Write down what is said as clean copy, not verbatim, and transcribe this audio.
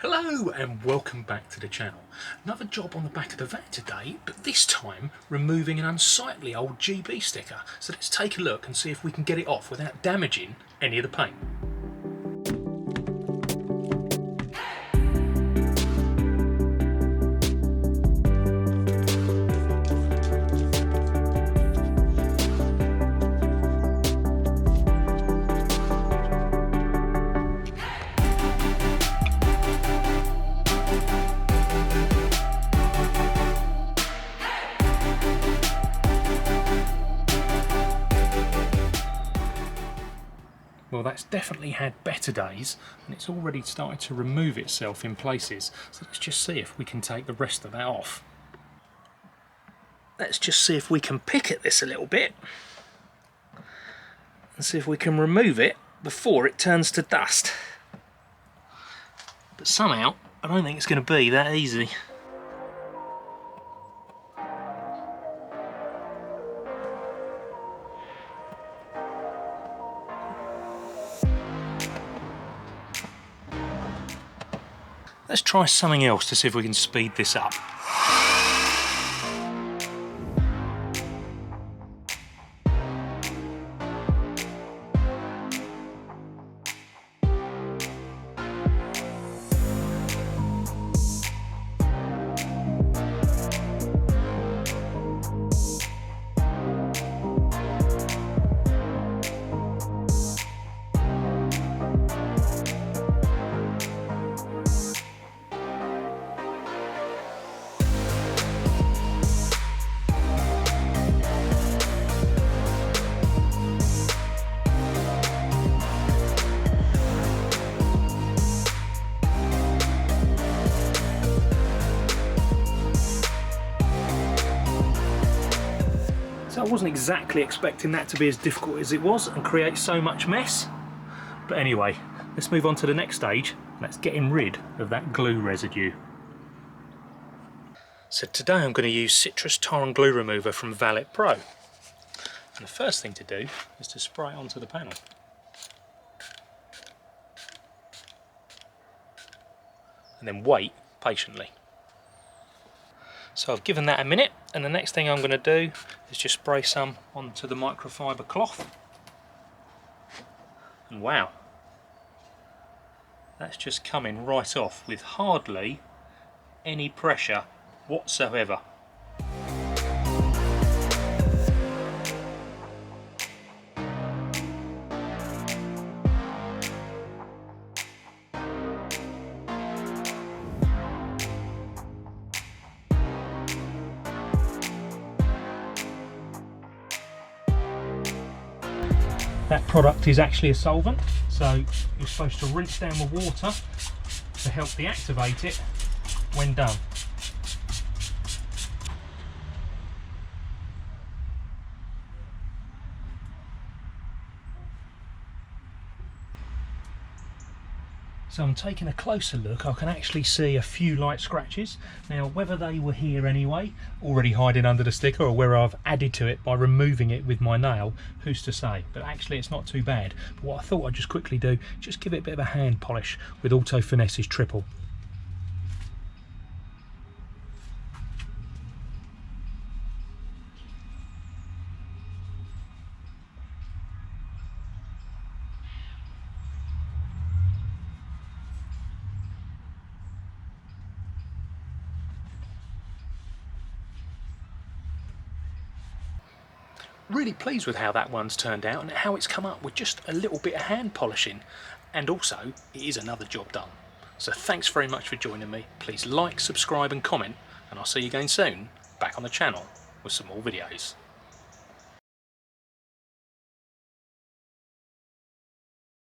Hello and welcome back to the channel. Another job on the back of the van today, but this time removing an unsightly old GB sticker. So let's take a look and see if we can get it off without damaging any of the paint. Well, that's definitely had better days, and it's already started to remove itself in places. So let's just see if we can take the rest of that off. Let's just see if we can pick at this a little bit and see if we can remove it before it turns to dust. But somehow, I don't think it's going to be that easy. Let's try something else to see if we can speed this up. So I wasn't exactly expecting that to be as difficult as it was and create so much mess. But anyway, let's move on to the next stage. Let's getting rid of that glue residue. So today I'm going to use Citrus Tar and Glue Remover from Valet Pro. And the first thing to do is to spray it onto the panel. And then wait patiently. So I've given that a minute, and the next thing I'm going to do is just spray some onto the microfiber cloth. And wow, that's just coming right off with hardly any pressure whatsoever. That product is actually a solvent, so you're supposed to rinse down the water to help deactivate it when done. So I'm taking a closer look. I can actually see a few light scratches. Now, whether they were here anyway, already hiding under the sticker, or whether I've added to it by removing it with my nail, who's to say? But actually it's not too bad. But what I thought I'd just quickly do, just give it a bit of a hand polish with Auto Finesse's Triple. Really pleased with how that one's turned out and how it's come up with just a little bit of hand polishing, and also it is another job done. So thanks very much for joining me. Please like, subscribe and comment, and I'll see you again soon back on the channel with some more videos.